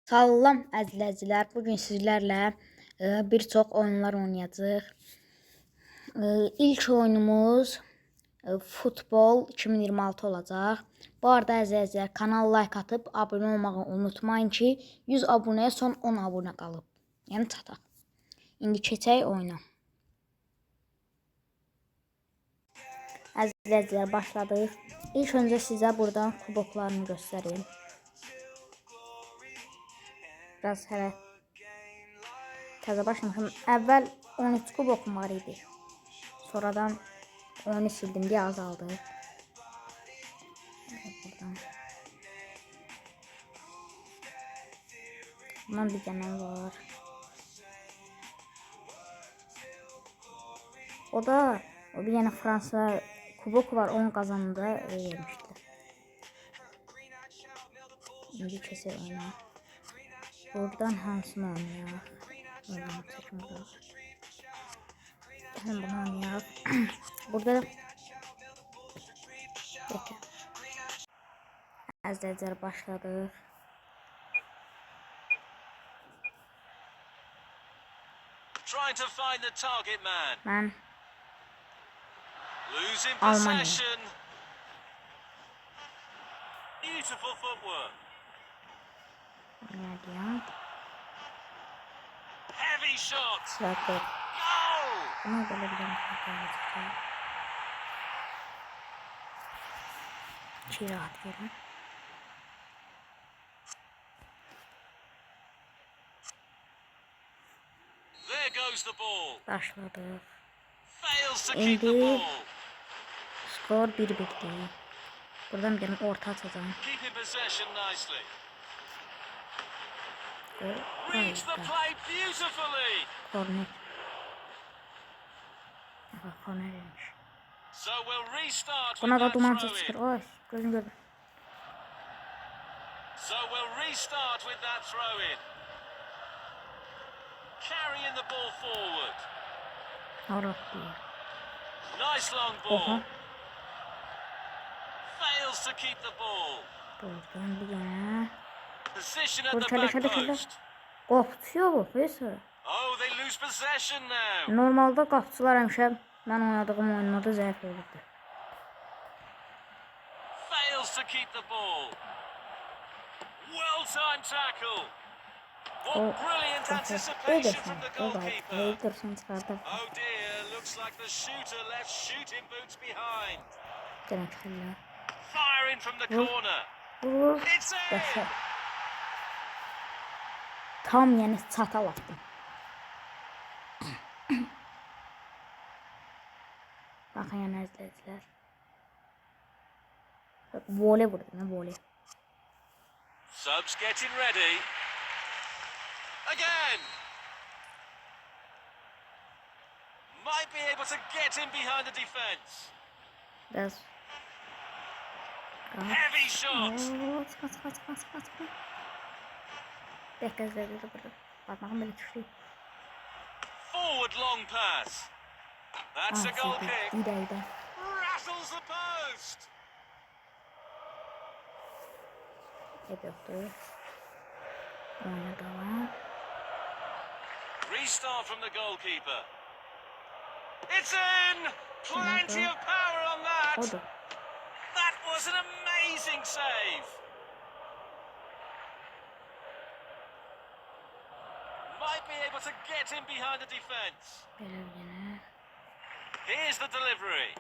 Salam əzizlər, bugün sizlərlə bir çox oyunlar oynayacağıq. İlk oyunumuz Futbol 2026 olacaq. Bu arada əzizlər, kanala like atıb abunə olmağı unutmayın ki, 100 abunəyə son 10 abunə qalıb. Yəni çataq. İndi keçək oyuna. Əzizlər, başladıq. İlk öncə sizə buradan kuboklarını göstəreyim. Biraz hələ təzə başlamışım. Əvvəl 13 kubokum var idi. Sonradan oyunu sildim deyə azaldı. Buradan. Bundan bir dənə var. O bir dənə Fransa kubok var. Onun qazanında vermişdilər. İndi keçək oyuna. Buradan hansını oynayaq? Bunu oynayaq. Burada əzizlər başladıq. Mən Almanya. Oynayacağım. Sıradır. Ama böyle bir tane rahat verin. Başladık. İndi skor 1-1 değil. Buradan benim orta atacağım. Korner. Kornermiş. Buna da duman çıkır. Oy, gözüm gördüm. So we'll restart with that throw in. Carrying the ball forward. Nice long ball. Fails to keep the ball. Buradan bir yana. Position at the back post. Qapçıyor bu, neyse. Oh, they lose possession now. Normalda qapçılar həmişə mən oynadığım oyunlarda zəif olurdu. Fails to keep the ball. Well timed tackle. What brilliant anticipation from the goalkeeper. Oh dear, looks like the shooter left shooting boots behind. Firing from the corner. It's in. Tam yəni çatal atdım. Baxın yəni əzizlər. Voley vurdu, nə voley. Subs getting ready. Again. Might be able to get in behind the defense. Biraz. Heavy shot. Kaç. Bekazlarda da burada. Parmağım böyle düşüyor. Forward long pass. That's a goal kick. İyi. Rattles the post. Hep yoktu. Oyna devam. Restart from the goalkeeper. It's in. Plenty of power on that. Oldu. That was an amazing save. Might be able to get in behind the defense. Here's the delivery.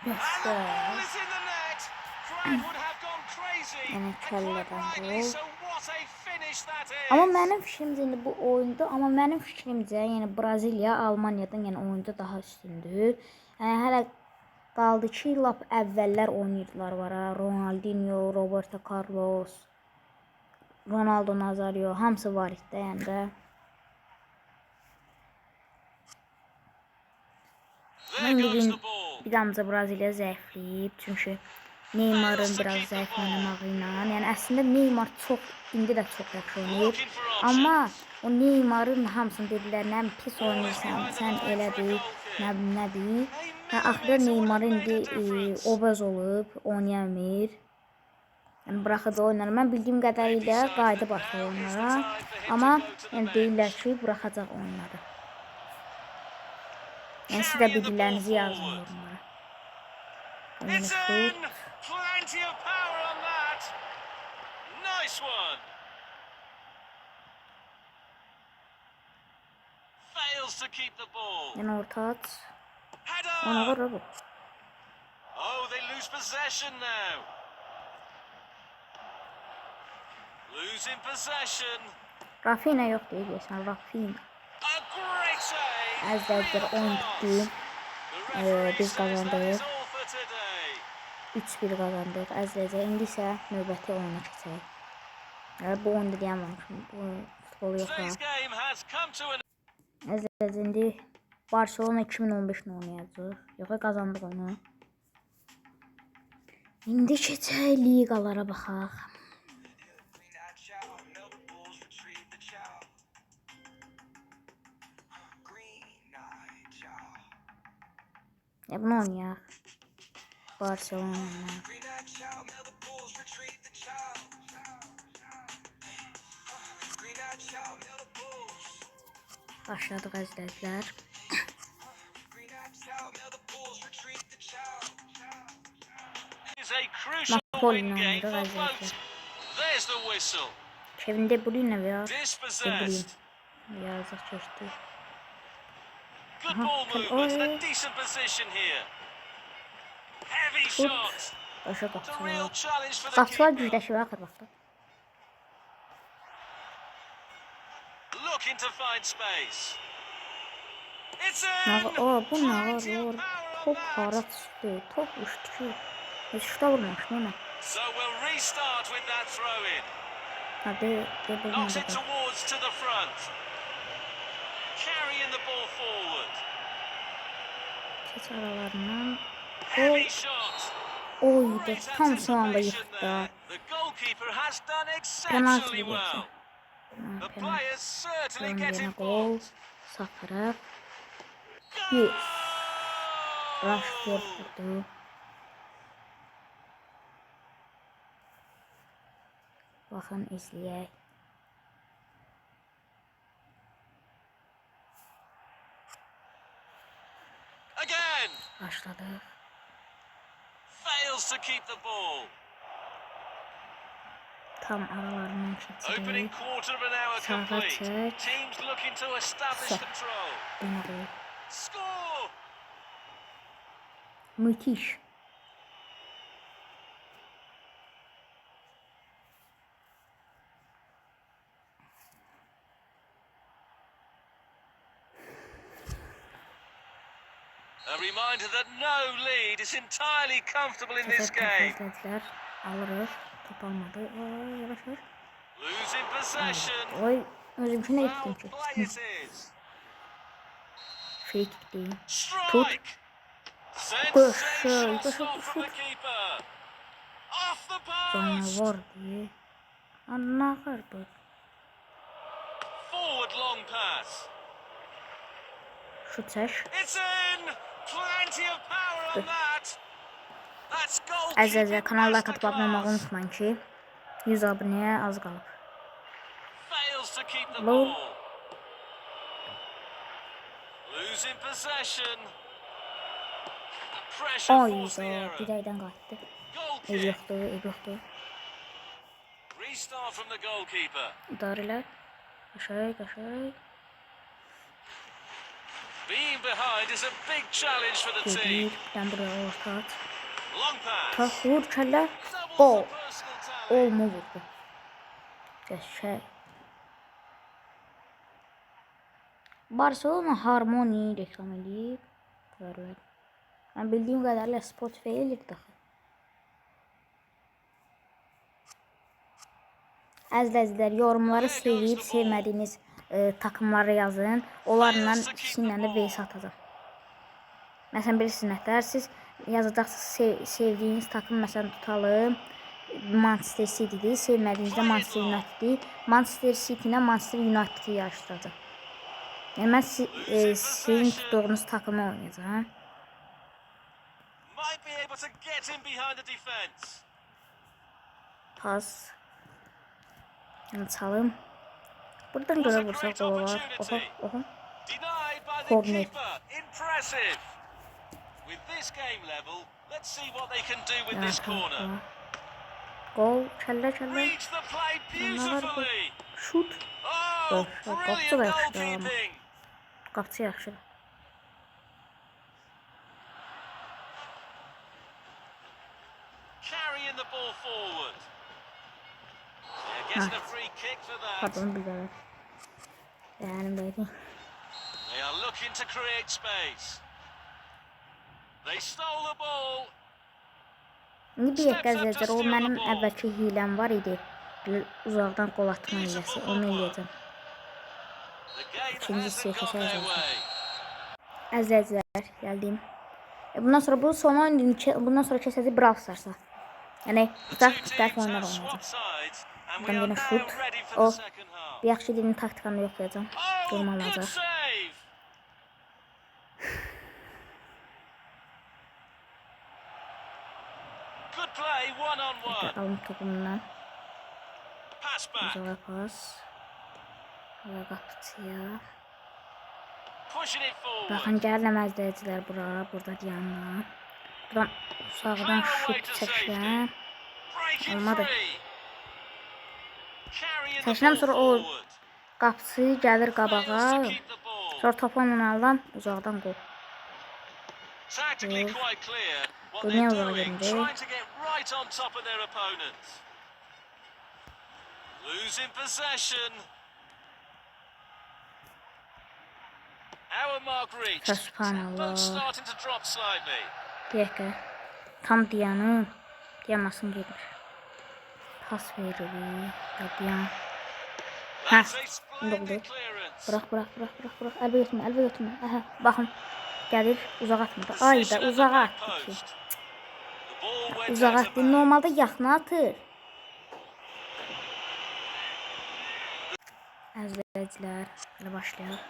Yes, and the ball is in the net. Crowd would have gone crazy. And quite rightly, so what a finish that is. Amma mənim fikrimcə indi bu oyunda, yəni Braziliya Almaniyadan yəni oyunda daha üstündür. Yəni hələ qaldı ki, lap əvvəllər oynayırdılar var ha. Ronaldinho, Roberto Carlos, Ronaldo Nazario hamısı var idi yəni də. Bir damca Braziliya zəifləyib, çünki Neymar'ın biraz zəif oynamağı ilə. Yəni əslində Neymar indi də çox yaxşı oynayır. Amma o Neymar'ın hamısını dedilər, nə pis oynayırsan, sən elədir, nədir. Axırda Neymar indi obez olub, oynayamır. Yəni buraxıcı oynarlar. Mən bildiyim qədərilə qayıdı Barselonlara. Amma yəni deyirlər ki, buraxacaq onları. Yəni siz də bildiklərinizi yazın yorumlara. It's in! Plenty of power on that! Nice one! Fails to keep the ball. Yəni orta at. Ona Header! vurur bu. Oh, they lose possession now. Losing possession. Rafinha yox deyirsən, Rafinha. A great save. Əzizlər oyun bitdi. Biz qazandıq. 3-1 qazandıq. Əzizlər indi isə növbəti oyuna keçək. Bu oyunda deyəməmişim. Bu futbolu yox. Əzizlər indi Barcelona 2015-ni oynayacaq. Yoxa qazandıq onu. İndi keçək liqalara baxaq. Bunu oynayaq. Barcelona. Başladıq əzizlər. Napoli'ni oynayırıq əzizlər. Kevin De Bruyne var. De Bruyne. Yazıq keçdi. Good ball movement and a decent position here. Heavy shot. Başa It's a real qapçılar. challenge for the Qapçılar keeper. gücləşir axır vaxtda. Looking to find space. It's Nə in. o bu nə Plenty of var? power Top on hara that. çıxdı. Top uçdu ki. Heç şuta vurmamış nə? So we'll restart with that throw in. Hadi De Knocks Bruyne it də. towards to the front. Carrying the ball forward. Keç aralarından. Heavy shot. Oy da Great tam son anda anticipation yıxdı. there. The goalkeeper has done Penaltı exceptionally gibi well. yaptı. The Penaltı. players certainly Yan get yana involved. gol. Sağ taraf. Yes. Rashford vurdu. Baxın izləyək. Again. Başladıq. Fails to keep the ball. Tam aralarından Opening keçirik. quarter of an hour Sağa complete. çek. Teams looking to establish Sağ. control. Yenə gol. Score. Müthiş. A reminder that no lead is entirely comfortable in this game. Təzədlər alırıq. Top almadı. Oy, yavaş yavaş. Losing possession. Oy, özümkünə Well etdim ki. play it is. Free kick deyim. Strike. Koş, Sensational koş, stop koş, from the koş. keeper. Off the Sonra post. var diye. Anlağır bu. Forward long pass. Şut çək. It's in. Plenty of power on that. That's goal. Əzizlər, kanala like atıb abunə olmağı unutmayın ki, 100 abunəyə az qalıb. Fails to keep the Hello? ball. Losing possession. Pressure Ay forced the da, error. dirəkdən qayıtdı. Goal Ev kick. yoxdur, ev yoxdur. Restart from the goalkeeper. İdarələr. Qaşay, qaşay. Being behind is a big challenge for the team. Gedir, birdən buraya orta at. Long pass. Ta vur, kəllə. Doubles Gol. the personal tally. Olmu vurdu. Qəşay. Barcelona harmoniyi reklam edib. Görürəm. Mən bildiyim qədərlə Spotify eləyib daxı. Əzizlər, yorumları sevib, sevmədiyiniz takımları yazın. Onlarla ikisindən də VS atacağım. Məsələn, bilirsiniz nətər, siz yazacaqsınız sevdiyiniz takım, məsələn, tutalım. Manchester City'dir, sevmədiyinizdə Manchester United'dir. Manchester City ilə Manchester United'i yarışdıracağım. Yəni, mən sizin tutduğunuz takımı oynayacağım. Might be able to get in behind the defense. pas. Yəni çalım. Buradan Was görə a vursaq great gol olar. Oha, opportunity. oha. Denied by the Corner. keeper. Impressive. With this game level, let's see what they can do with Ya, this corner. Gol, kəllə, kəllə. Reads the play Ne var bu? beautifully. Şut. Oh, Qapçı brilliant da yaxşıdır amma. goalkeeping. Qapçı yaxşıdır. Carrying the ball forward. Yeah, getting a free kick for that. Pardon, bir daha. Beğenimdeydi. They are looking to create space. They stole the ball. İndi bir dəqiqə izləyəcək. O mənim əvvəlki hiləm var idi. Uzaqdan qol atma hiləsi. Onu eləyəcəm. The game İkinci hasn't gone seçəcək. their way. Əzləyicilər, gəldim. Bundan sonra bu son oyun, bundan sonra keçəcək Brawl Stars'a. Yəni, The two dəf teams oyunlar have oynayacaq. swapped sides, and we Buradan are yenə now şut. ready for O, the second half. bir yaxşı dilini taktikanı yoxlayacağım. Oh, Durmam good olacaq. save. Good play, one on one. Alım topundan. Pass back. Uzağa pas. Hala qapıçıya. Pushing it forward. Baxın, gələm əzləyicilər bura. Burada yanına. Buradan sağdan şut çəkirəm. Breaking Olmadı. free. Carrying the Çəkirəm, ball sonra o forward. qapıçı gəlir Fails to qabağa. keep the ball. Sonra topu onunla alıram. Uzaqdan qol. Tactically quite clear what Bu they're ne doing, olabilir? trying to get right on top of their opponents. Losing possession. Hour mark reached. Subhanallah. Both starting to drop slightly. Bir dəqiqə. Tam Diyanın. Diyamasın gedir. Pas veririk. Ya Diyan. Hə. That's a İndi splendid oldu. clearance. Bırax. Əlbə götürmə. Aha, baxın. Gəlir, uzağa atmır. Ay da, Possession at the uzağa back atdı ki. post. The ball went Uzağa out of atdı. bounds. Normalda yaxına atır. Əzləyicilər, elə başlayaq.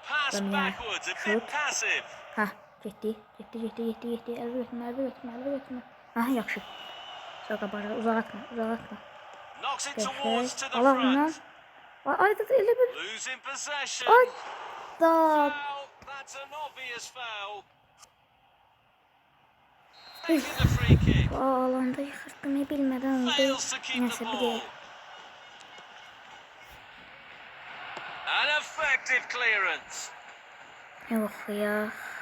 Pass Dönüyor. backwards, a bit Şut. passive. Hə, getdi. Əlbə götürmə. Aha, yaxşı. Sonra qabarır, uzağa atma. Knocks it Qəşəng. towards to the Allah bundan. front. Ay da elə bir. Losing possession. Ay da. Foul. That's an obvious foul. Taking the free kick. Alanda yıxırtdım, bilmədən oldu. Fails to keep Nəsə the bir ball. deyək. An effective clearance. Yox ya.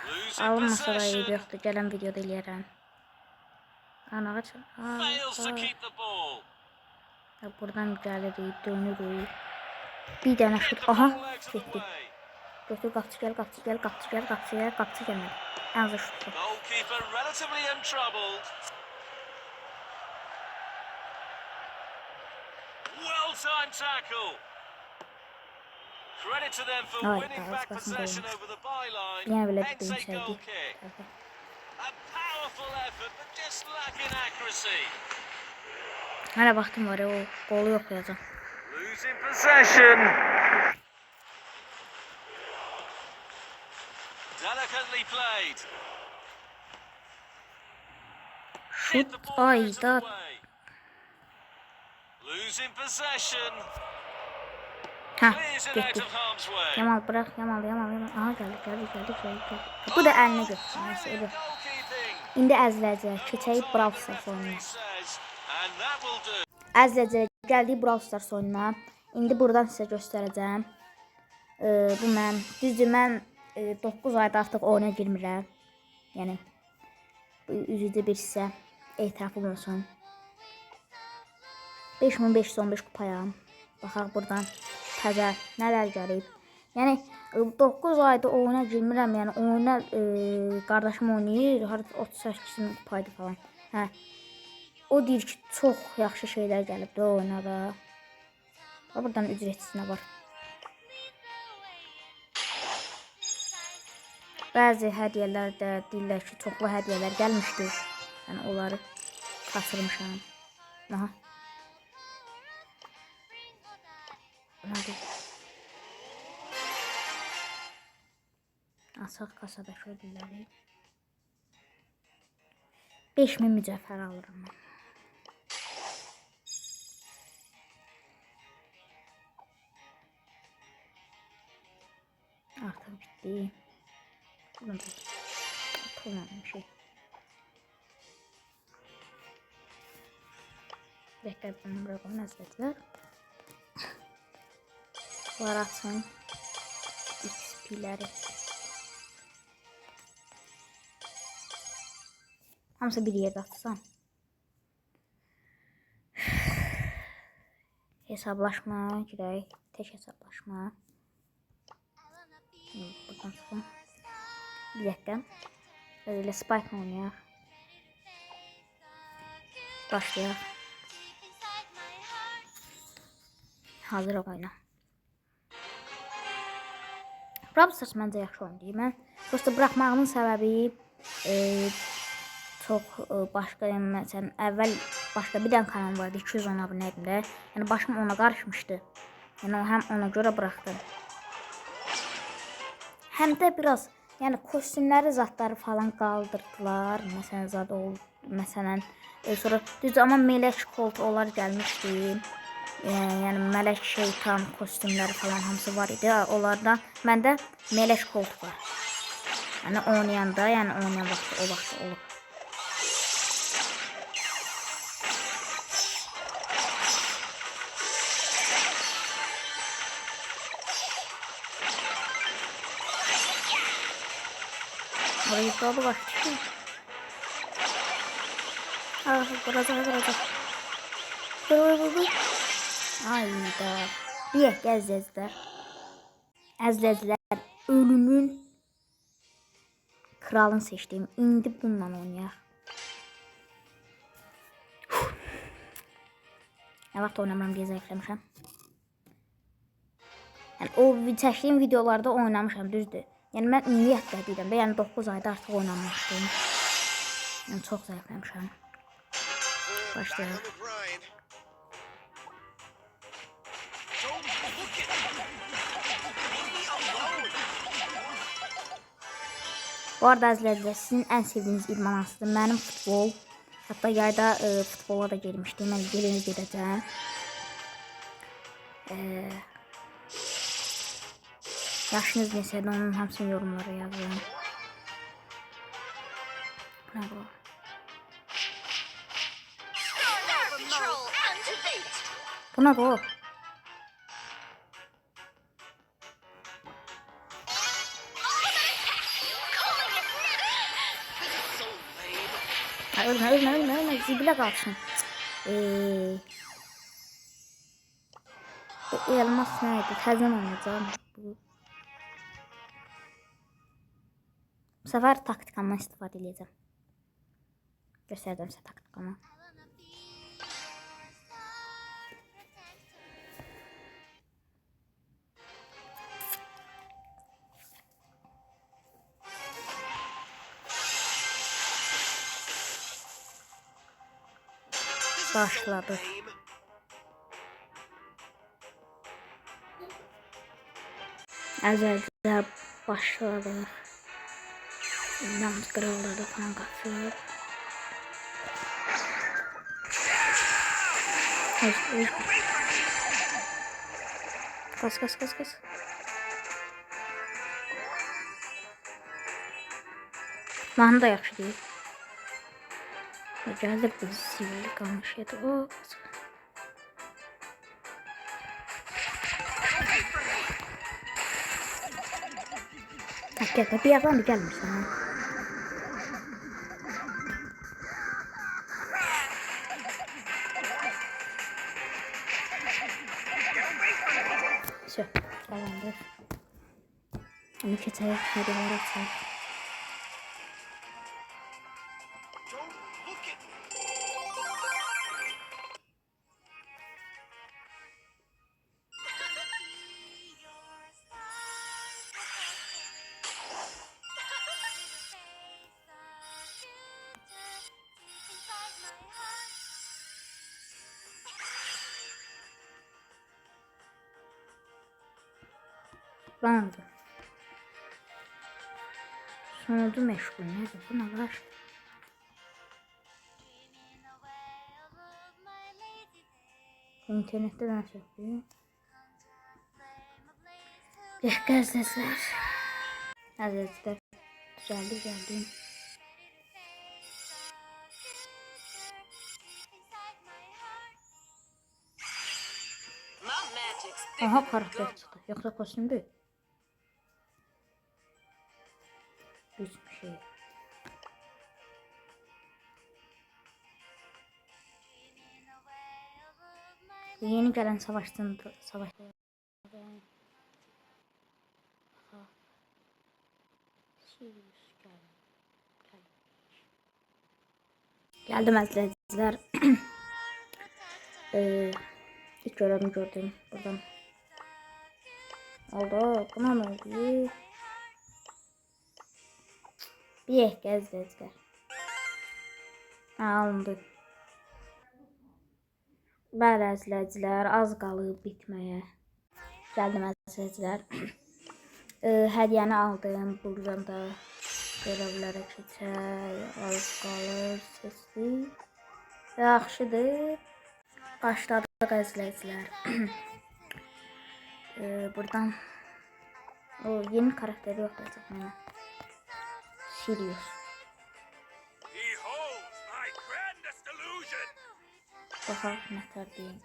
Losing Alınmasa da eybi possession. yoxdur. Gələn videoda eləyərəm. Anağa çal. Fails to keep the ball. Buradan gəlirik, dönürük. Bir dənə Hit şut. the Aha, ball out of the getdi. way. Götür, qapçı gəlmədi. Ən azı şutdur. Goalkeeper relatively untroubled. Well-timed tackle. Credit to them for Ay, winning daha back başkasını possession koymuş. over the byline. Yine bile Hence a düğüm sevdi. goal kick. A powerful effort, but just lacking accuracy. Hələ vaxtım var ya, o qolu yoxlayacağım. Losing possession. Delicately played. Hit the Şut, ball ay out of da. the way. Losing possession. Hə, Clears it out getdi. of harm's way. Yamal, bırax, Yamal. Aha, gəldi. Bu da əlinə götür. Neyse, Brilliant elə. goalkeeping. İndi əzləyəcək, keçəyib Brawl Stars oyununa. Says, and that will do. Əzləyəcək, gəldik Brawl Stars oyununa. İndi buradan sizə göstərəcəm. Bu mən, düzdür, mən 9 ayda artıq oyuna girmirəm. Yəni, üzücü bir sizə etirafım olsun. 5515 kupayam. Baxaq buradan təzə nələr gəlib. Yəni 9 ayda oyuna girmirəm. Yəni oyuna qardaşım oynayır. Harda 38 kupaydı falan. Hə. O deyir ki, çox yaxşı şeylər gəlibdi o oyuna. Buradan ücretsizinə var. Bəzi hədiyyələr də deyirlər ki, çoxlu hədiyyələr gəlmişdi. Yəni onları kaçırmışam. Aha. Hadi. Asaq kasadakı ödülləri. 5000 mücəffər alıram mən. Artıq bitdi. Bunu da atılmamış şey. Reklamdan bırakalım əzlədilər. Bunlar açın. XP-ləri. Hamısı bir yerdə atsam. Hesablaşma girək. Tək hesablaşma. Buradan çıxın. Bir dəqiqə. Elə Spike oynayaq. Başlayaq. Hazır oyna. Brawl Stars məncə yaxşı oynayır. Mən prosta buraxmağımın səbəbi çox başqa, məsələn, əvvəl başqa bir dənə kanal vardı, 210 abunə idim də. Yəni başım ona qarışmışdı. Yəni həm ona görə buraxdım. Həm də biraz, yəni kostyumları, zatları falan qaldırdılar. Məsələn, zat oldu, məsələn, sonra düz amma melek kolt onlar gəlmişdi. Yəni mələk şeytan kostyumları falan hamısı var idi. Onlardan məndə melek kolt var. Yəni oynayanda, yəni oynayan vaxtı o vaxt olur. Orayı daha başlaydı. Ah, vuracaq. Vur. Ayda. Bir əzləzlər. Əzləzlər ölümün kralını seçdim. İndi bununla oynayaq. Nə vaxt oynamıram deyə zəifləmişəm. Yəni o çəkdiyim videolarda oynamışam, düzdür. Yəni mən ümumiyyətlə deyirəm də, yəni 9 ayda artıq oynamamışdım. Yəni çox zəifləmişəm. Başlayaq. Bu arada əzizlər, sizin ən sevdiyiniz idman hansıdır? Mənim futbol. Hatta yayda futbola da gelmişdim. Mən gelini gedəcəm. Yaşınız neçədir? Onun hamısını yorumlara yazın. Bu nə bu? Bu nə bu? Ölme. Zibilə qalsın. Elmas nə idi? Təzən oynayacağım. Bu səfər taktikamdan istifadə edəcəm. Göstərəcəm sizə taktikamı. Başladı. Əzəlcələr başladı. Yalnız qırıldı falan qaçır. Kas. Mahnı da yaxşı deyil. Gəldir bu zilli qalmış yedi. Həqiqətən bir yaxdan da gəlmirsən. Tamamdır. Onu keçək, videoları açaq. Bandı. Sonucu meşgul. Nedir? Bu ne var? İnternette nasıl yapıyor? Gözler. Əzizlər, düzəldi. Aha, karakter çıxdı. Yoxsa kostümdür? Düz bir şey. Yeni gelen savaşçı. Geldim əzizlər. İlk görevimi gördüm buradan. Oldu. Buna ne oldu? Bir əzizlər. Alındı. Bəli əzizlər, az qalıb bitməyə. Gəldim əzizlər. Hədiyyəni aldım. Buradan da görevlərə keçək. Az qalır sesli. Yaxşıdır. Başladıq əzizlər. Buradan o yeni karakteri yok artık yani. Sirius. Daha nətər deyim.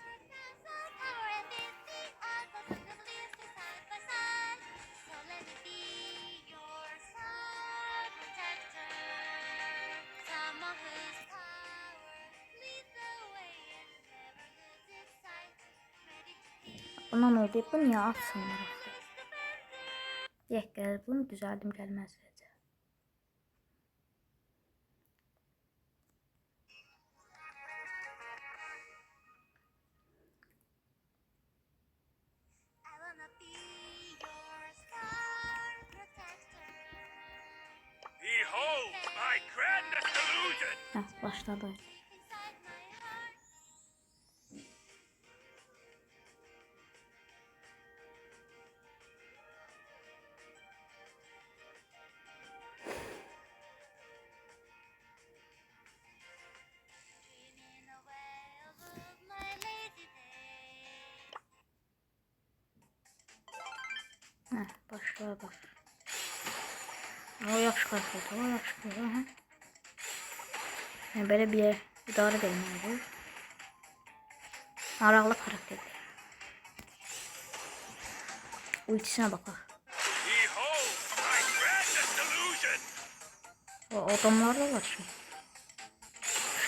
Buna ne oldu? Bu niye atsınlar? Gəl, bunu düzəldim gəlməz. Heh, başladı. Heh, başladı. O yaxşı karakter, o yaxşı karakter. Yani böyle bir idare edilmeli. Maraqlı karakterdir. Ultisine bakar. O adamlar da var şimdi.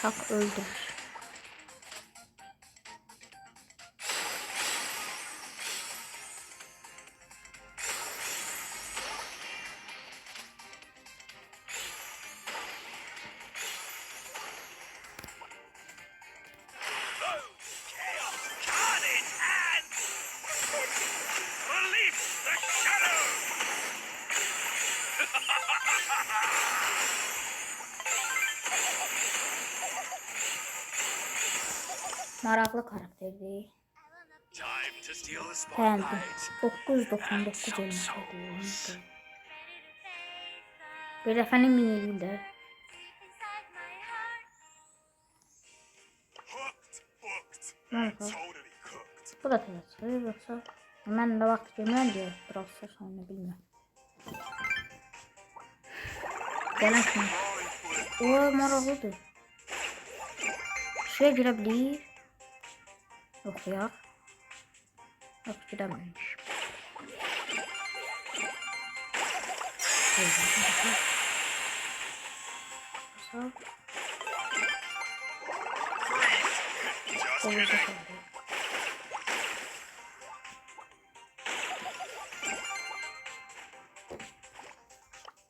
Şak öldürür. Maraqlı karakterdir. Beğendim. 999 elmas. Bir efendim miniyim de. Bu da tanesi yoksa hemen de vakti görmüyorum diye biraz sonra bilmiyorum. Gelen şimdi. O maraqlıdır. Şuraya girebilir. Yok ya. Yok girememiş.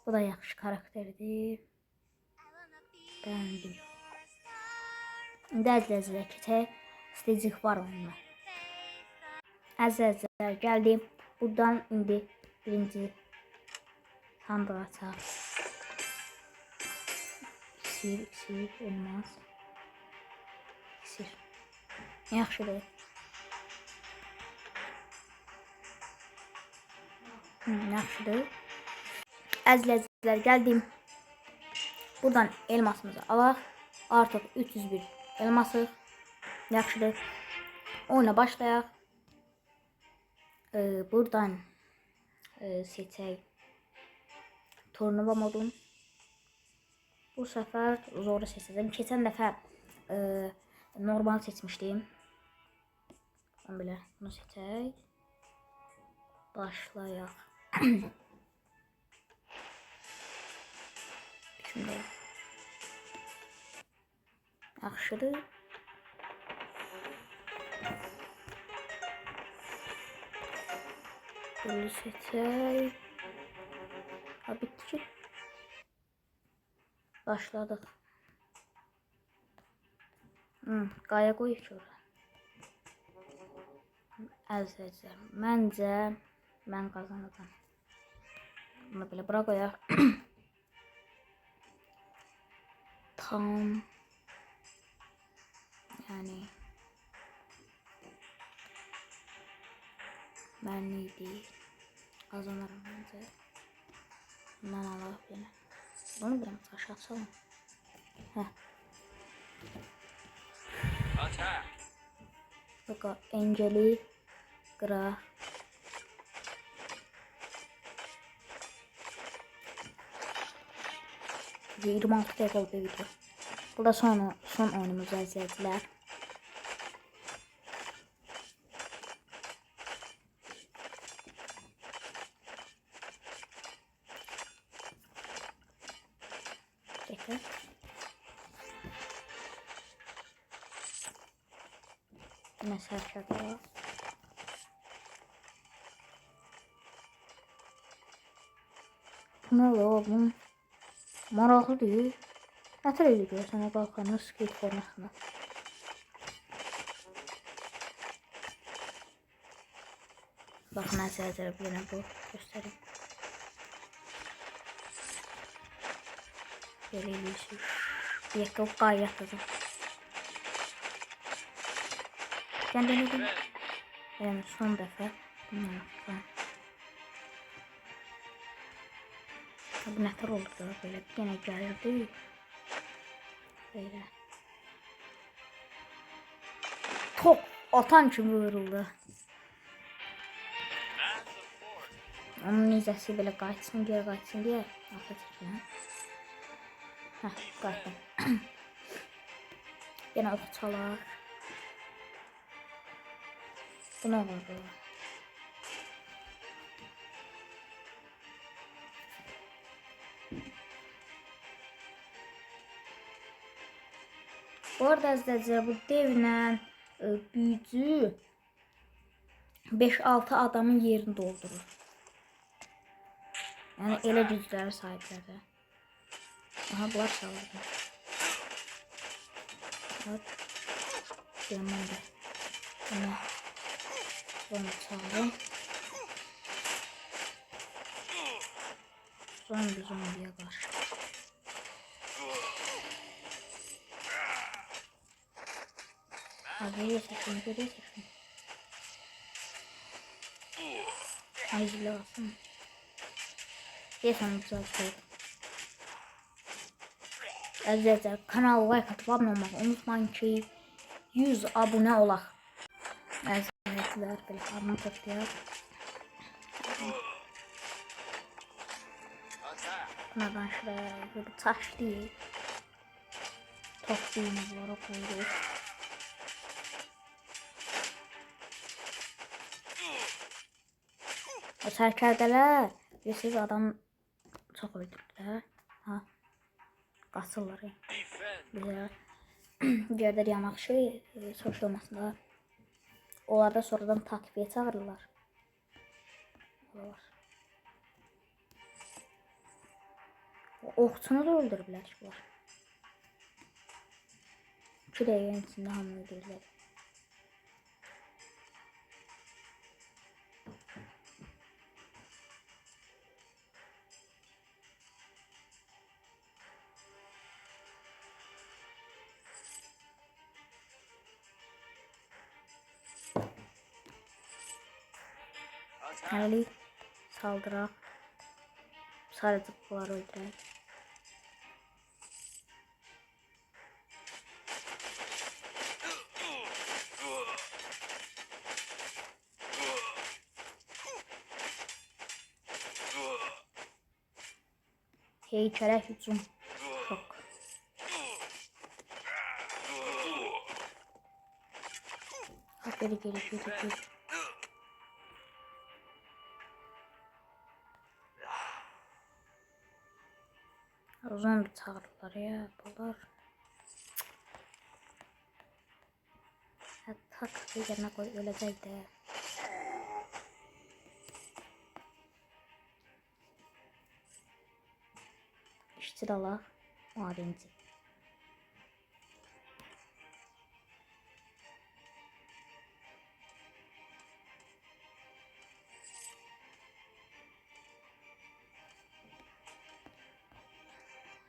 Bu da yaxşı karakterdir. Beğendim. İndi əzizlər keçək. Stecik var onunla. Əzizlər gəldim. Buradan indi birinci sandığı açaq. İksir, elmas. İksir. Yaxşıdır. Yaxşıdır. Əzizlər gəldim. Buradan elmasımızı alaq. Artıq 301 elması. Yaxşıdır. Oyuna başlayaq. Buradan seçək. turnuva modum. Bu sefer zoru seçeceğim. Geçen defa normal seçmiştim. Ben bile bunu seçeyim. Başlayaq. Şimdi yaxşıdır. Bunu seçək. Ha, bitti ki. Başladıq. Qaya qoyuq ki orada. Əzizlər, məncə mən qazanacağam. Bunu belə bura qoyaq. Tam yani ben neydi? Kazanırım bence. Bundan Allah beni. Bunu biraz aşağı salın. Heh. Attack. Bakın Angeli Gra. Bir 26 dakika oldu video. Bu da son oyunumuz izleyiciler. Tekrar. Yine serçakla. Ne oğlum? Maraqlı değil. Nətər ediyor sana qalxanı skate formasına. Bakın əzizlər bir dənə bu göstəreyim. Belə eləyirsiniz. Bir dakika o qaya atacağım. Ben denedim. Yani son dəfə bunu yapacağım. Bu nətər oldu da belə bir dənə gəlirdi. Böyle. Top atan kimi vuruldu. Onun nizəsi belə qayıtsın, geri qayıtsın deyə arxa çəkiləm. Heh, qayıtdım. Yenə ox çalar. Bu nə oldu? Bu arada əzizlər, bu devlə büyücü 5-6 adamın yerini doldurur. Yani elə güclərə sahiblərdir. Aha, bunlar sağladı. Bak. Yaman da. Bunu çaldım. Zombiye karşı. Abi yesesin, yesesin. Hayırlı olsun. Yesem güzel şey. Əzizlər, kanala like atıp abone olmayı unutmayın ki 100 abone olaq. Əzizlər, belə harını toplayaq. Bunlardan şuraya bir taş değil. Toplayımız var, o koyuyoruz. O sərkərdələr bilirsiniz adam çox öldürdülər. Ha. Qaçırlar. Bizə gərdə yamaq şey soruşulmasında. Onlar da sonradan takviyə çağırırlar. Olur. Oxçunu da öldürürlər ki var. 2 dəqiqənin içində hamını öldürürlər. Hərəlik saldıraq. Sadəcə bunları öldürək. Heykələ hücum. Şok. Geri. Zombi çağırırlar ya bunlar. Tak yerine koy ölecek de. İşçi dala madenci.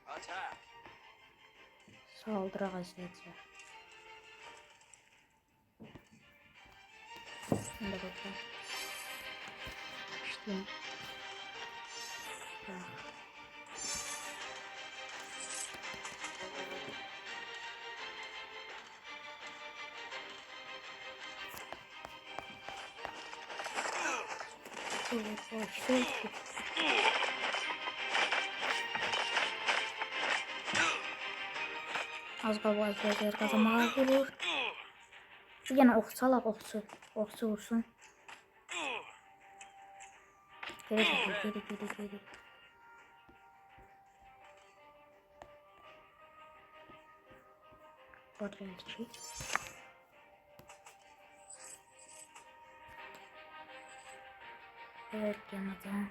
Attack. Saldırı izleyiciler. Şimdi bakın. İşte. Evet. Az qalıb qazanmağa vurur. Bir yana oxçalaq oxçu vursun. Geri. Quadrantik. Evet yanadan.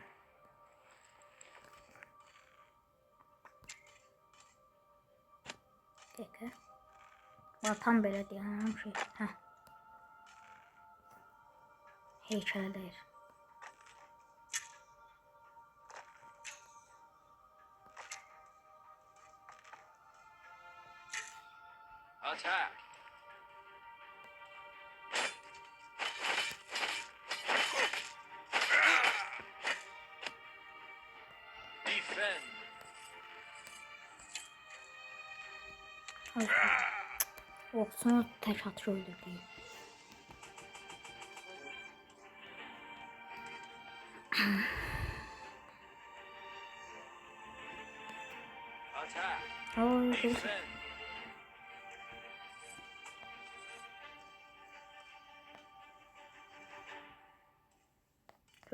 Peki. Tam belə deyəm şey. Hə. Heykələ deyir. Attack. Defend. Oxçunu tək atış öldürdü. Attack. Defend.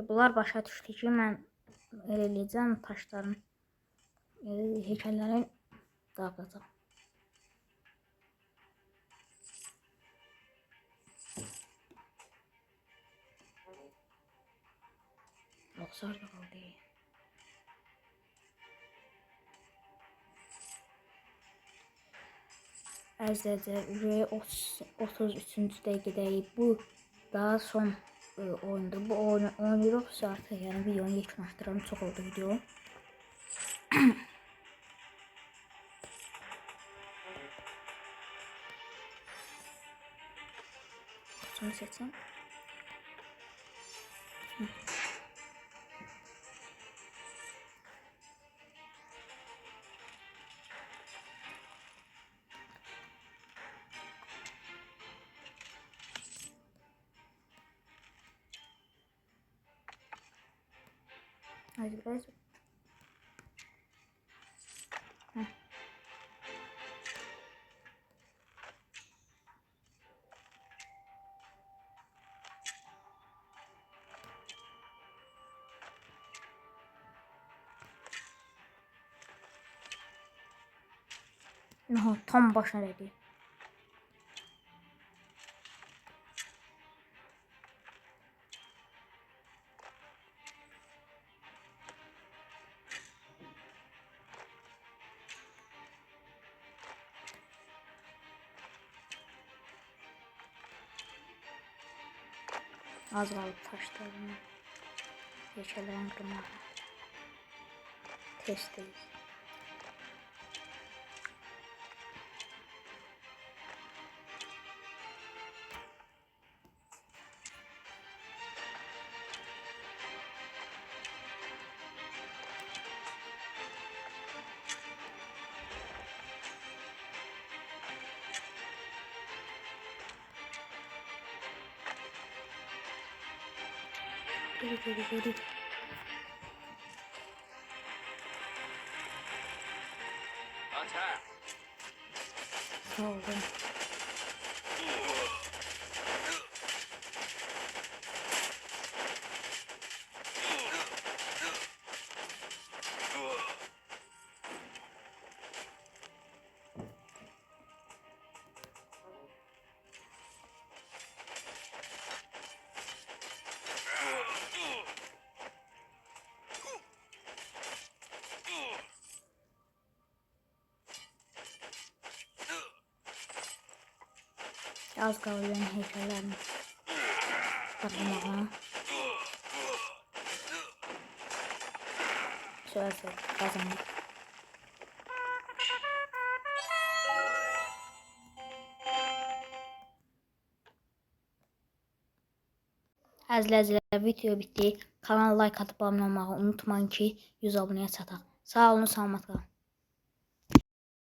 Bunlar başa düşdü ki, mən elə eləyəcəm taşların, heykəllərin dağılacaq. Oxsar da qaldı. Əzizlər, 33-cü dəqiqədəyik. Bu daha son oyundur. Bu oyunu oynayırıq artıq, yəni videonun yekunlaşdıralım. Çox oldu video. Şunu seçeyim. Hadi biraz. No, tam başına dedi. Az qalıb taşlarını, heykəllərin qırmağı. Testdeyiz. Geri. oldu. Az qaldı yəni heykellərini tapmağa. Şöyle kazandık. Əzizlər, video bitdi. Kanala like atıp abunə olmağı unutmayın ki, 100 abunəyə çataq. Sağ olun, salamat qalın.